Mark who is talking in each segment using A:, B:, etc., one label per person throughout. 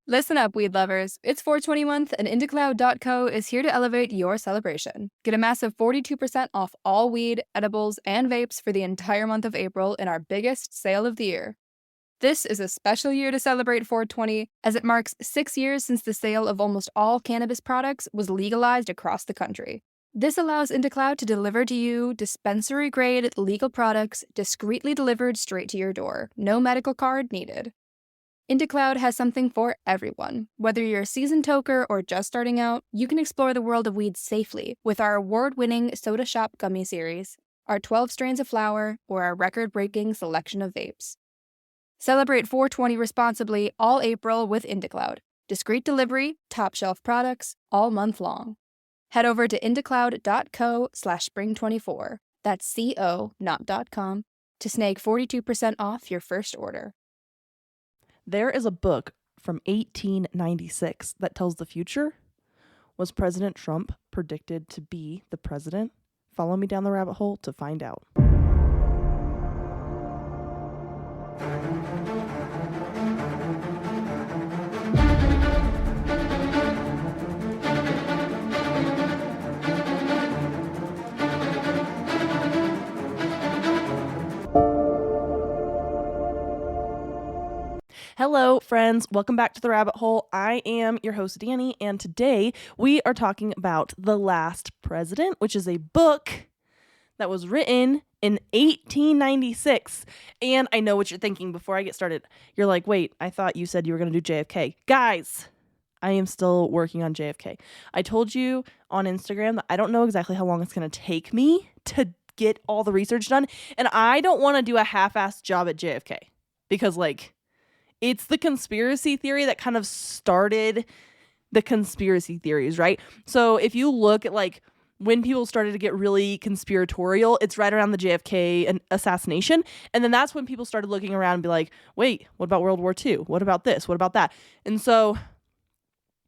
A: Listen up, weed lovers. It's 420 month, and IndieCloud.co is here to elevate your celebration. Get a massive 42% off all weed, edibles, and vapes for the entire month of April in our biggest sale of the year. This is a special year to celebrate 420, as it marks 6 years since the sale of almost all cannabis products was legalized across the country. This allows IndieCloud to deliver to you dispensary-grade legal products discreetly delivered straight to your door. No medical card needed. IndieCloud has something for everyone. Whether you're a seasoned toker or just starting out, you can explore the world of weed safely with our award-winning Soda Shop Gummy Series, our 12 strains of flower, or our record-breaking selection of vapes. Celebrate 420 responsibly all April with IndieCloud. Discreet delivery, top-shelf products, all month long. Head over to indiecloud.co/spring24, that's C-O, not .com, to snag 42% off your first order.
B: There is a book from 1896 that tells the future. Was President Trump predicted to be the president? Follow me down the rabbit hole to find out. Hello, friends. Welcome back to The Rabbit Hole. I am your host, Danny, and today we are talking about The Last President, which is a book that was written in 1896. And I know what you're thinking before I get started. You're like, wait, I thought you said you were going to do JFK. Guys, I am still working on JFK. I told you on Instagram that I don't know exactly how long it's going to take me to get all the research done. And I don't want to do a half-assed job at JFK because, it's the conspiracy theory that kind of started the conspiracy theories, right? So if you look at when people started to get really conspiratorial, it's right around the JFK assassination. And then that's when people started looking around and be like, wait, what about World War II? What about this? What about that? And so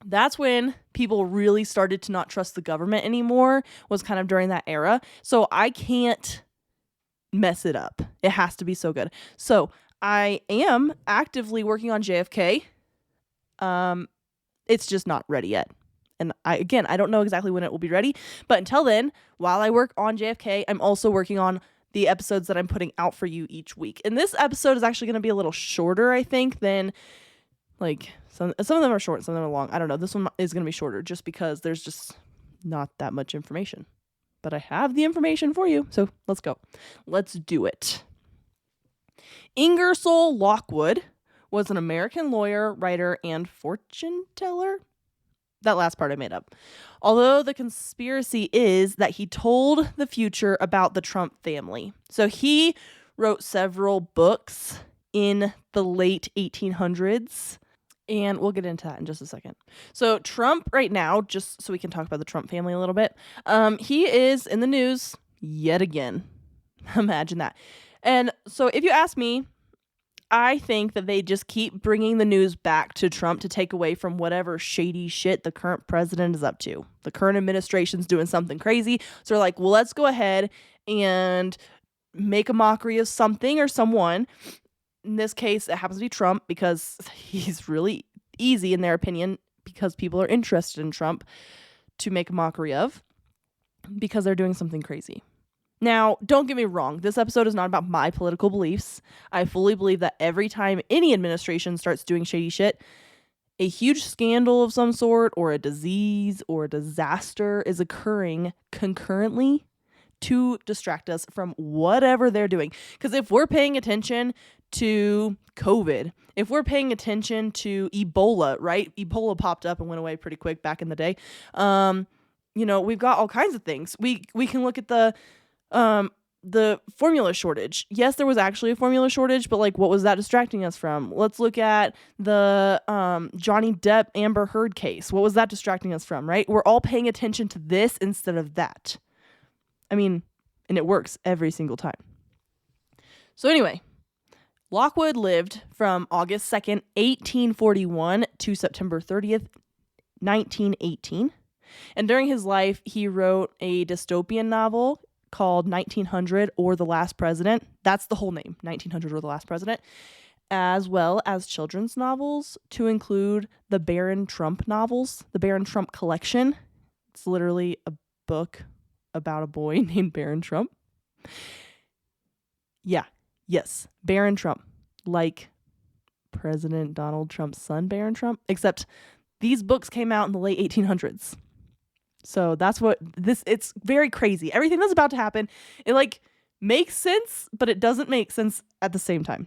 B: that's when people really started to not trust the government anymore, was kind of during that era. So I can't mess it up. It has to be so good. So I am actively working on JFK. It's just not ready yet. And I don't know exactly when it will be ready. But until then, while I work on JFK, I'm also working on the episodes that I'm putting out for you each week. And this episode is actually going to be a little shorter, I think, than some of them are short, some of them are long. I don't know. This one is going to be shorter just because there's just not that much information. But I have the information for you. So let's go. Let's do it. Ingersoll Lockwood was an American lawyer, writer, and fortune teller. That last part I made up. Although the conspiracy is that he told the future about the Trump family. So he wrote several books in the late 1800s. And we'll get into that in just a second. So Trump right now, just so we can talk about the Trump family a little bit, he is in the news yet again. Imagine that. And so if you ask me, I think that they just keep bringing the news back to Trump to take away from whatever shady shit the current president is up to. The current administration's doing something crazy. So they're like, well, let's go ahead and make a mockery of something or someone. In this case, it happens to be Trump because he's really easy, in their opinion, because people are interested in Trump to make a mockery of because they're doing something crazy. Now, don't get me wrong. This episode is not about my political beliefs. I fully believe that every time any administration starts doing shady shit, a huge scandal of some sort or a disease or a disaster is occurring concurrently to distract us from whatever they're doing. Because if we're paying attention to COVID, if we're paying attention to Ebola, right? Ebola popped up and went away pretty quick back in the day. We've got all kinds of things. We can look at the formula shortage. Yes, there was actually a formula shortage, but what was that distracting us from? Let's look at the Johnny Depp Amber Heard case. What was that distracting us from, right? We're all paying attention to this instead of that. And it works every single time. So anyway, Lockwood lived from August 2nd, 1841 to September 30th, 1918. And during his life, he wrote a dystopian novel called 1900 or The Last President. That's the whole name, 1900 or The Last President. as well as children's novels, to include the Barron Trump novels, the Barron Trump collection. It's literally a book about a boy named Barron Trump. Yes, Barron Trump, like President Donald Trump's son, Barron Trump, except these books came out in the late 1800s. So that's what it's very crazy. Everything that's about to happen, it like makes sense, but it doesn't make sense at the same time.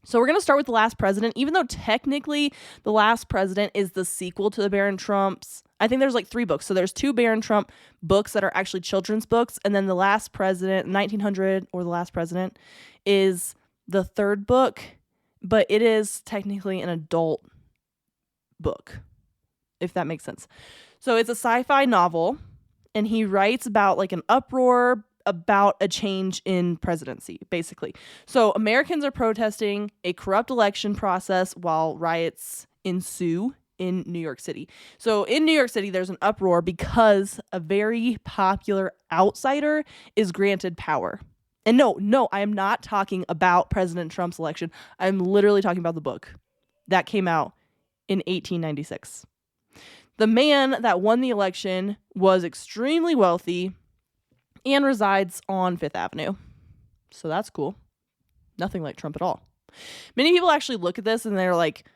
B: So we're going to start with The Last President, even though technically The Last President is the sequel to the Barron Trumps. I think there's like 3 books. So there's 2 Barron Trump books that are actually children's books. And then The Last President, 1900, or The Last President, is the 3rd book. But it is technically an adult book, if that makes sense. So it's a sci-fi novel. And he writes about like an uproar about a change in presidency, basically. So Americans are protesting a corrupt election process while riots ensue in New York City. So in New York City, there's an uproar because a very popular outsider is granted power. And no, I am not talking about President Trump's election. I'm literally talking about the book that came out in 1896. The man that won the election was extremely wealthy and resides on Fifth Avenue. So that's cool. Nothing like Trump at all. Many people actually look at this and they're like,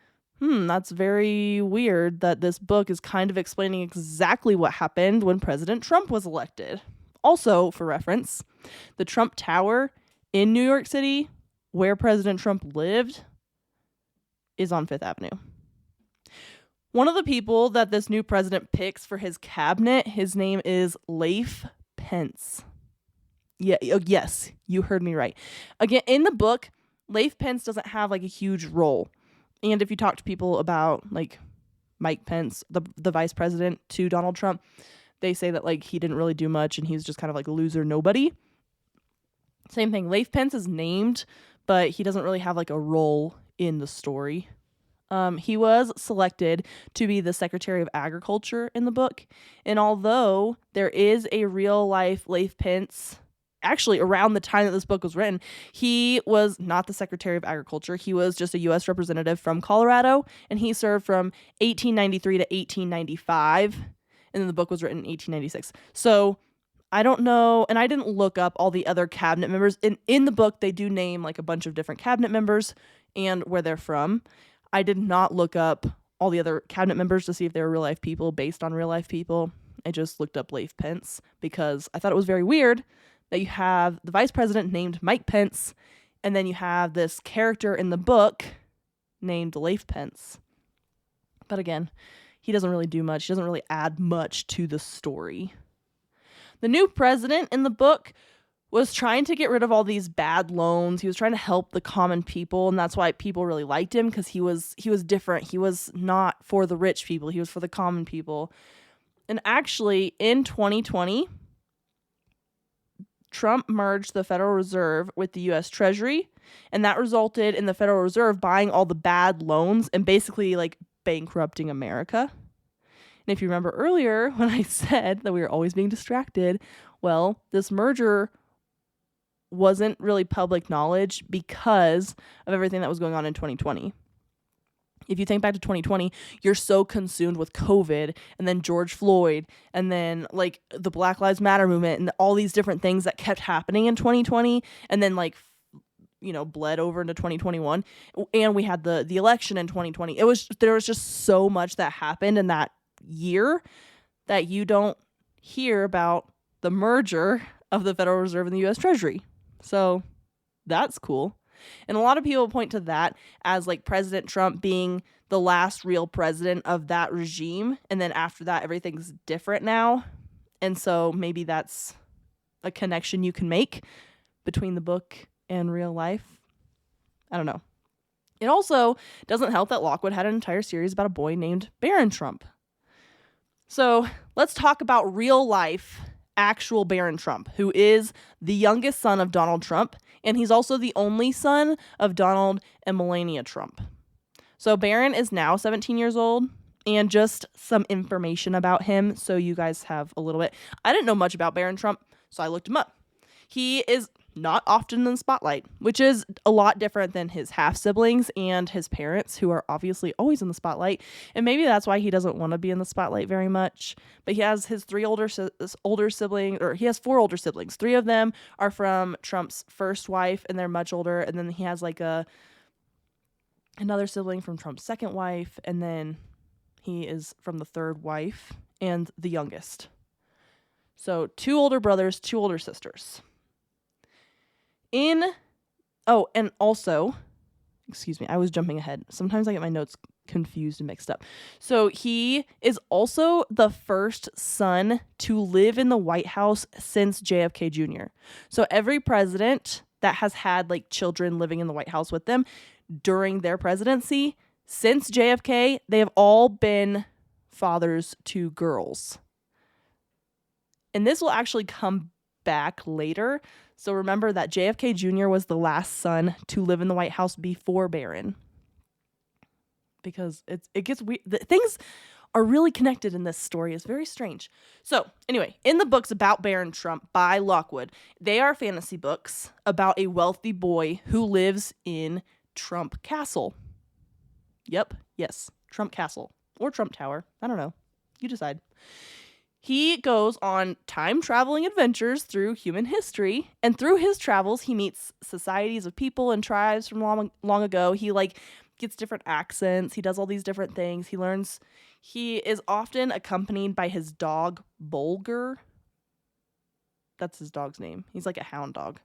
B: that's very weird that this book is kind of explaining exactly what happened when President Trump was elected. Also, for reference, the Trump Tower in New York City, where President Trump lived, is on Fifth Avenue. One of the people that this new president picks for his cabinet, his name is Leif Pence. Yes, you heard me right. Again, in the book, Leif Pence doesn't have like a huge role. And if you talk to people about like Mike Pence, the vice president to Donald Trump, they say that like he didn't really do much and he's just kind of like a loser nobody. Same thing. Leif Pence is named, but he doesn't really have like a role in the story. He was selected to be the Secretary of Agriculture in the book. And although there is a real life Leif Pence, actually around the time that this book was written, he was not the Secretary of Agriculture. He was just a U.S. representative from Colorado, and he served from 1893 to 1895. And then the book was written in 1896. So I don't know, and I didn't look up all the other cabinet members. In the book, they do name like a bunch of different cabinet members and where they're from. I did not look up all the other cabinet members to see if they were real life people based on real life people. I just looked up Leif Pence because I thought it was very weird that you have the vice president named Mike Pence, and then you have this character in the book named Leif Pence. But again, he doesn't really do much. He doesn't really add much to the story. The new president in the book was trying to get rid of all these bad loans. He was trying to help the common people, and that's why people really liked him, because he was different. He was not for the rich people. He was for the common people. And actually, in 2020, Trump merged the Federal Reserve with the U.S. Treasury, and that resulted in the Federal Reserve buying all the bad loans and basically like bankrupting America. And if you remember earlier when I said that we were always being distracted, well, this merger wasn't really public knowledge because of everything that was going on in 2020. If you think back to 2020, you're so consumed with COVID and then George Floyd and then like the Black Lives Matter movement and all these different things that kept happening in 2020 and then like, bled over into 2021. And we had the election in 2020. There was just so much that happened in that year that you don't hear about the merger of the Federal Reserve and the U.S. Treasury. So that's cool. And a lot of people point to that as like President Trump being the last real president of that regime. And then after that, everything's different now. And so maybe that's a connection you can make between the book and real life. I don't know. It also doesn't help that Lockwood had an entire series about a boy named Barron Trump. So let's talk about real life actual Barron Trump, who is the youngest son of Donald Trump, and he's also the only son of Donald and Melania Trump. So Barron is now 17 years old, and just some information about him so you guys have a little bit. I didn't know much about Barron Trump, so I looked him up. He is not often in the spotlight, which is a lot different than his half siblings and his parents, who are obviously always in the spotlight. And maybe that's why he doesn't want to be in the spotlight very much. But he has his older siblings, or he has 4 older siblings. 3 of them are from Trump's first wife, and they're much older. And then he has like another sibling from Trump's second wife, and then he is from the third wife and the youngest. So 2 older brothers, 2 older sisters. And also, excuse me, I was jumping ahead. Sometimes I get my notes confused and mixed up. So he is also the first son to live in the White House since JFK Jr. So every president that has had like children living in the White House with them during their presidency, since JFK, they have all been fathers to girls. And this will actually come back later. So remember that JFK Jr. was the last son to live in the White House before Barron. Because it gets weird. Things are really connected in this story. It's very strange. So anyway, in the books about Barron Trump by Lockwood, they are fantasy books about a wealthy boy who lives in Trump Castle. Yep, yes, Trump Castle. Or Trump Tower. I don't know. You decide. He goes on time-traveling adventures through human history, and through his travels, he meets societies of people and tribes from long ago. He, gets different accents. He does all these different things. He is often accompanied by his dog, Bulger. That's his dog's name. He's like a hound dog.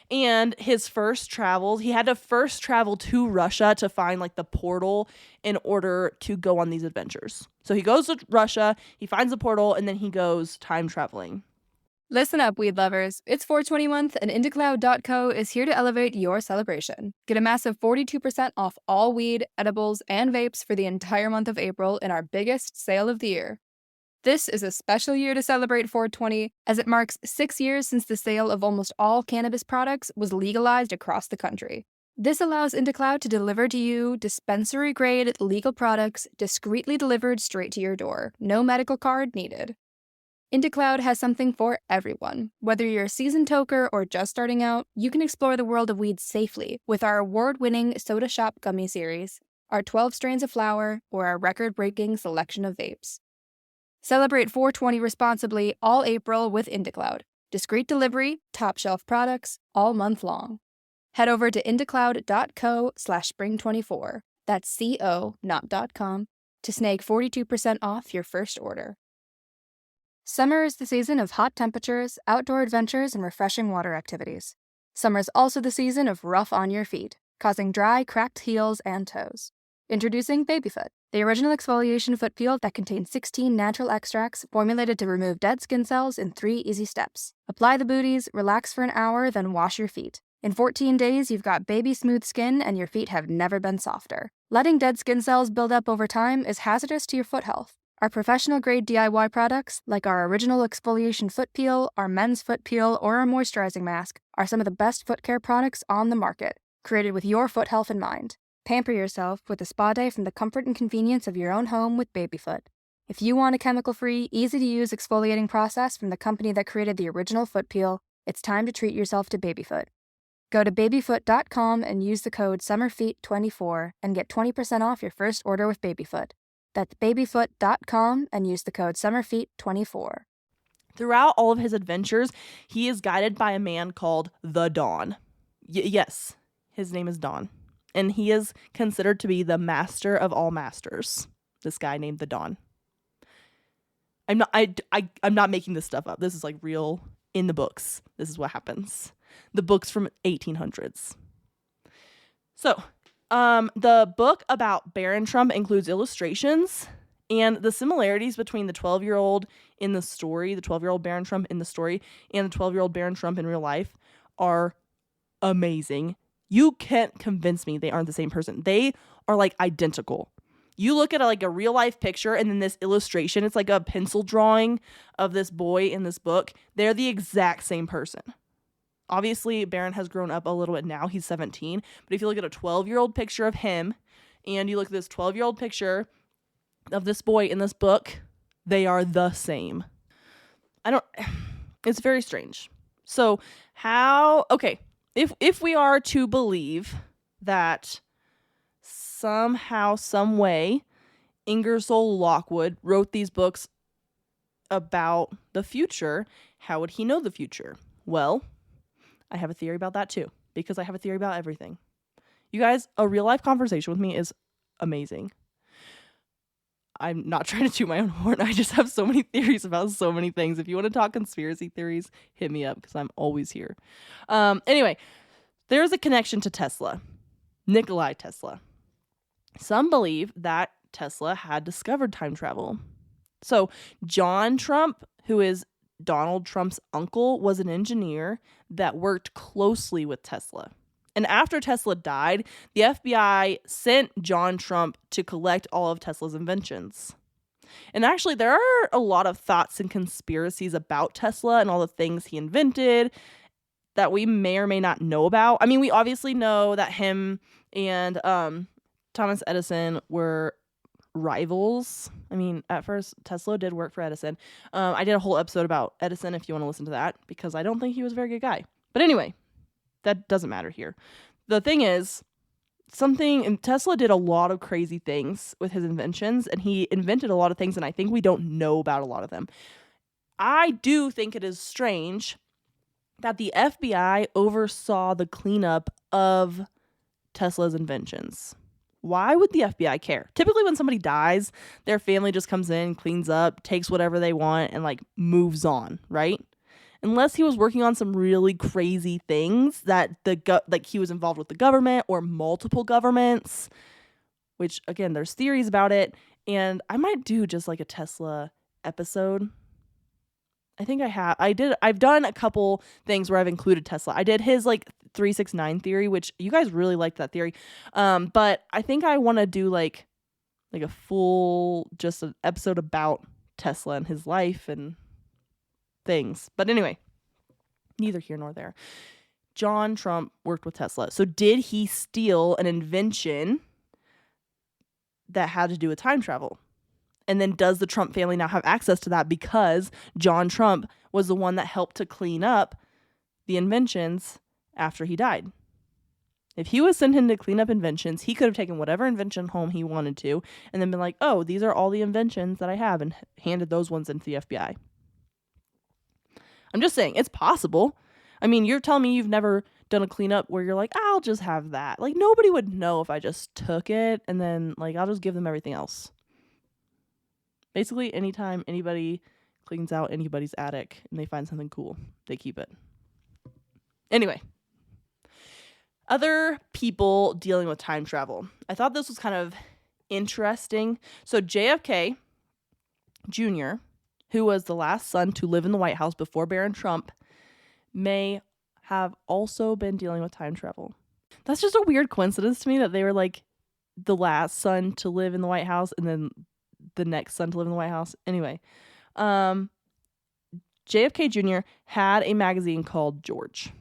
B: And his first travels, he had to first travel to Russia to find the portal in order to go on these adventures. So he goes to Russia, he finds the portal, and then he goes time traveling.
A: Listen up, weed lovers. It's 420 month, and IndieCloud.co is here to elevate your celebration. Get a massive 42% off all weed, edibles, and vapes for the entire month of April in our biggest sale of the year. This is a special year to celebrate 420, as it marks 6 years since the sale of almost all cannabis products was legalized across the country. This allows IndieCloud to deliver to you dispensary-grade legal products discreetly delivered straight to your door. No medical card needed. IndieCloud has something for everyone. Whether you're a seasoned toker or just starting out, you can explore the world of weed safely with our award-winning Soda Shop Gummy Series, our 12 strains of flower, or our record-breaking selection of vapes. Celebrate 420 responsibly all April with IndieCloud. Discreet delivery, top shelf products, all month long. Head over to indiecloud.co/spring24. That's CO, not .com, to snag 42% off your first order. Summer is the season of hot temperatures, outdoor adventures, and refreshing water activities. Summer is also the season of rough on your feet, causing dry, cracked heels and toes. Introducing Babyfoot, the original exfoliation foot peel that contains 16 natural extracts formulated to remove dead skin cells in 3 easy steps. Apply the booties, relax for an hour, then wash your feet. In 14 days, you've got baby smooth skin and your feet have never been softer. Letting dead skin cells build up over time is hazardous to your foot health. Our professional-grade DIY products, like our original exfoliation foot peel, our men's foot peel, or our moisturizing mask, are some of the best foot care products on the market, created with your foot health in mind. Pamper yourself with a spa day from the comfort and convenience of your own home with Babyfoot. If you want a chemical-free, easy-to-use exfoliating process from the company that created the original foot peel, it's time to treat yourself to Babyfoot. Go to babyfoot.com and use the code SUMMERFEET24 and get 20% off your first order with Babyfoot. That's babyfoot.com and use the code SUMMERFEET24.
B: Throughout all of his adventures, he is guided by a man called the Don. Yes, his name is Don. And he is considered to be the master of all masters. This guy named the Don. I'm not making this stuff up. This is real in the books. This is what happens. The books from 1800s. So, the book about Barron Trump includes illustrations, and the similarities between the 12-year-old in the story, the 12-year-old Barron Trump in the story, and the 12-year-old Barron Trump in real life are amazing. You can't convince me they aren't the same person. They are identical. You look at a real life picture and then this illustration, it's like a pencil drawing of this boy in this book. They're the exact same person. Obviously, Barron has grown up a little bit now. He's 17. But if you look at a 12-year-old picture of him and you look at this 12-year-old picture of this boy in this book, they are the same. It's very strange. So if we are to believe that somehow, some way, Ingersoll Lockwood wrote these books about the future, how would he know the future? Well, I have a theory about that too, because I have a theory about everything. You guys, a real life conversation with me is amazing. I'm not trying to toot my own horn. I just have so many theories about so many things. If you want to talk conspiracy theories, hit me up because I'm always here. Anyway, there's a connection to Tesla, Nikolai Tesla. Some believe that Tesla had discovered time travel. So John Trump, who is Donald Trump's uncle, was an engineer that worked closely with Tesla. And after Tesla died, the FBI sent John Trump to collect all of Tesla's inventions. And actually, there are a lot of thoughts and conspiracies about Tesla and all the things he invented that we may or may not know about. I mean, we obviously know that him and Thomas Edison were rivals. I mean, at first, Tesla did work for Edison. I did a whole episode about Edison if you want to listen to that, because I don't think he was a very good guy. But anyway, that doesn't matter here. The thing is, Tesla did a lot of crazy things with his inventions, and he invented a lot of things, and I think we don't know about a lot of them. I do think it is strange that the FBI oversaw the cleanup of Tesla's inventions. Why would the FBI care? Typically when somebody dies, their family just comes in, cleans up, takes whatever they want, and like moves on, right? Unless he was working on some really crazy things that he was involved with the government or multiple governments, which again, there's theories about it. And I might do just like a Tesla episode. I think I've done a couple things where I've included Tesla. I did his like 369 theory, which you guys really liked that theory. But I think I want to do like a full, just an episode about Tesla and his life and things. But anyway, neither here nor there. John Trump worked with Tesla. So did he steal an invention that had to do with time travel? And then does the Trump family now have access to that because John Trump was the one that helped to clean up the inventions after he died? If he was sent in to clean up inventions, he could have taken whatever invention home he wanted to and then been like, oh, these are all the inventions that I have, and handed those ones into the FBI. I'm just saying, it's possible. I mean, you're telling me you've never done a cleanup where you're like, I'll just have that. Like, nobody would know if I just took it and then, like, I'll just give them everything else. Basically, anytime anybody cleans out anybody's attic and they find something cool, they keep it. Anyway, other people dealing with time travel. I thought this was kind of interesting. So JFK Jr., who was the last son to live in the White House before Barron Trump, may have also been dealing with time travel. That's just a weird coincidence to me that they were like the last son to live in the White House and then the next son to live in the White House. Anyway, JFK Jr. had a magazine called George.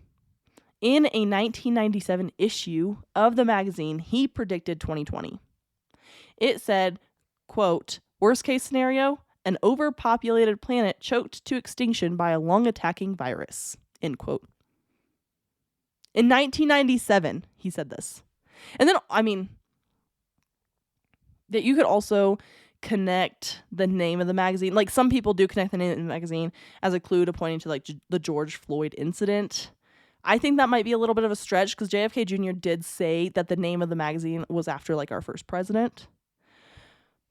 B: In a 1997 issue of the magazine, he predicted 2020. It said, quote, worst case scenario, an overpopulated planet choked to extinction by a lung-attacking virus, end quote. In 1997, he said this. And then, I mean, that you could also connect the name of the magazine. Like, some people do connect the name of the magazine as a clue to pointing to, like, the George Floyd incident. I think that might be a little bit of a stretch because JFK Jr. did say that the name of the magazine was after, like, our first president.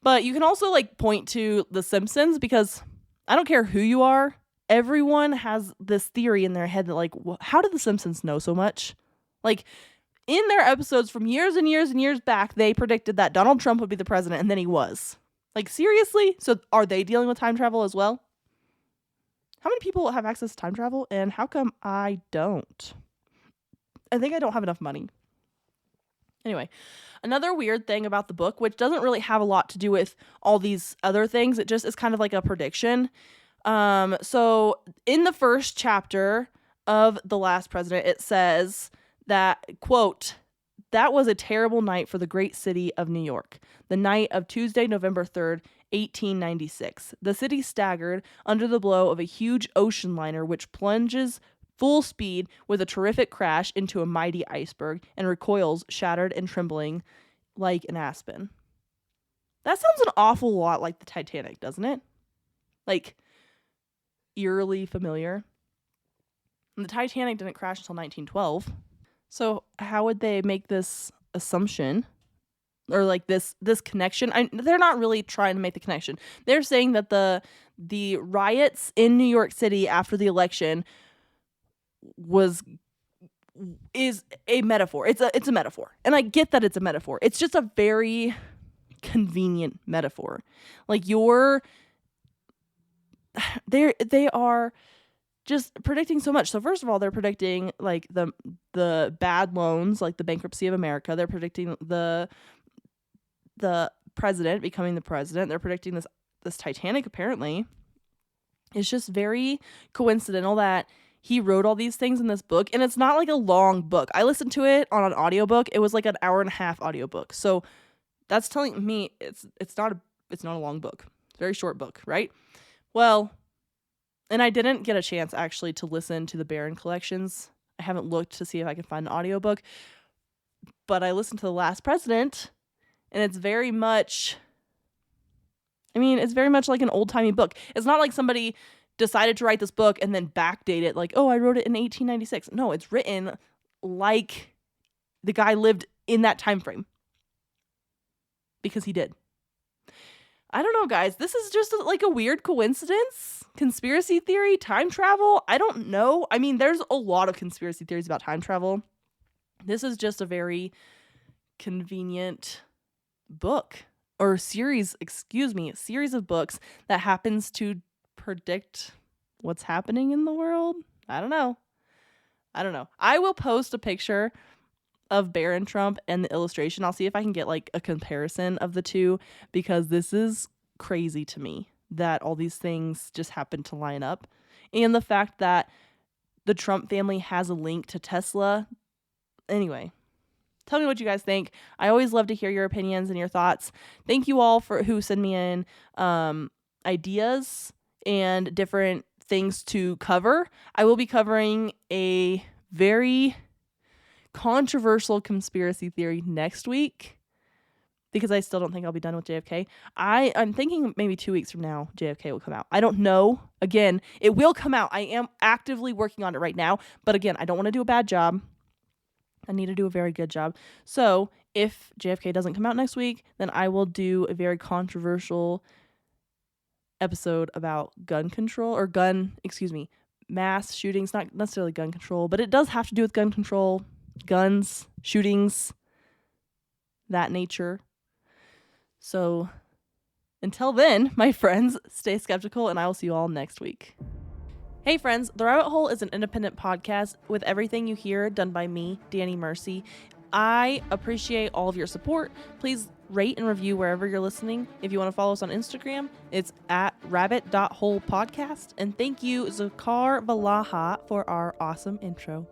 B: But you can also, like, point to The Simpsons because I don't care who you are. Everyone has this theory in their head that, like, how did The Simpsons know so much? Like, in their episodes from years and years and years back, they predicted that Donald Trump would be the president, and then he was. Like, seriously? So are they dealing with time travel as well? How many people have access to time travel, and how come I don't? I think I don't have enough money. Anyway, another weird thing about the book, which doesn't really have a lot to do with all these other things, it just is kind of like a prediction. So in the first chapter of The Last President, it says that, quote, that was a terrible night for the great city of New York. The night of Tuesday, November 3rd, 1896. The city staggered under the blow of a huge ocean liner which plunges full speed with a terrific crash into a mighty iceberg and recoils shattered and trembling like an aspen. That sounds an awful lot like the Titanic, doesn't it? Like, eerily familiar. And the Titanic didn't crash until 1912. So how would they make this assumption or like this connection? They're not really trying to make the connection. They're saying that the riots in New York City after the election is a metaphor. It's a metaphor. And I get that it's a metaphor. It's just a very convenient metaphor. Like they are just predicting so much. So first of all, they're predicting like the bad loans, like the bankruptcy of America. They're predicting the president becoming the president. They're predicting this Titanic apparently. It's just very coincidental that he wrote all these things in this book, and it's not like a long book. I listened to it on an audiobook. It was like an hour and a half audiobook. So that's telling me it's not a long book. It's a very short book, right? Well, and I didn't get a chance actually to listen to the Barron collections. I haven't looked to see if I can find an audiobook, but I listened to The Last President, and it's very much like an old-timey book. It's not like somebody decided to write this book and then backdate it like, oh, I wrote it in 1896. No, it's written like the guy lived in that time frame. Because he did. I don't know, guys. This is just like a weird coincidence. Conspiracy theory, time travel. I don't know. I mean, there's a lot of conspiracy theories about time travel. This is just a very convenient book or series of books that happens to predict what's happening in the world. I don't know. I will post a picture of Barron Trump and the illustration. I'll see if I can get like a comparison of the two, because this is crazy to me that all these things just happen to line up. And the fact that the Trump family has a link to Tesla. Anyway, tell me what you guys think. I always love to hear your opinions and your thoughts. Thank you all for who send me in ideas and different things to cover. I will be covering a very controversial conspiracy theory next week, because I still don't think I'll be done with JFK. I'm thinking maybe 2 weeks from now JFK will come out. I don't know. Again, it will come out. I am actively working on it right now, but again, I don't want to do a bad job. I need to do a very good job. So if JFK doesn't come out next week, then I will do a very controversial episode about mass shootings, not necessarily gun control, but it does have to do with gun control, guns, shootings, that nature. So until then, my friends, stay skeptical, and I will see you all next week. Hey friends, The Rabbit Hole is an independent podcast with everything you hear done by me, Danny Mercy. I appreciate all of your support. Please rate and review wherever you're listening. If you want to follow us on Instagram, it's at rabbit.holepodcast. And thank you, Zakar Valaha, for our awesome intro.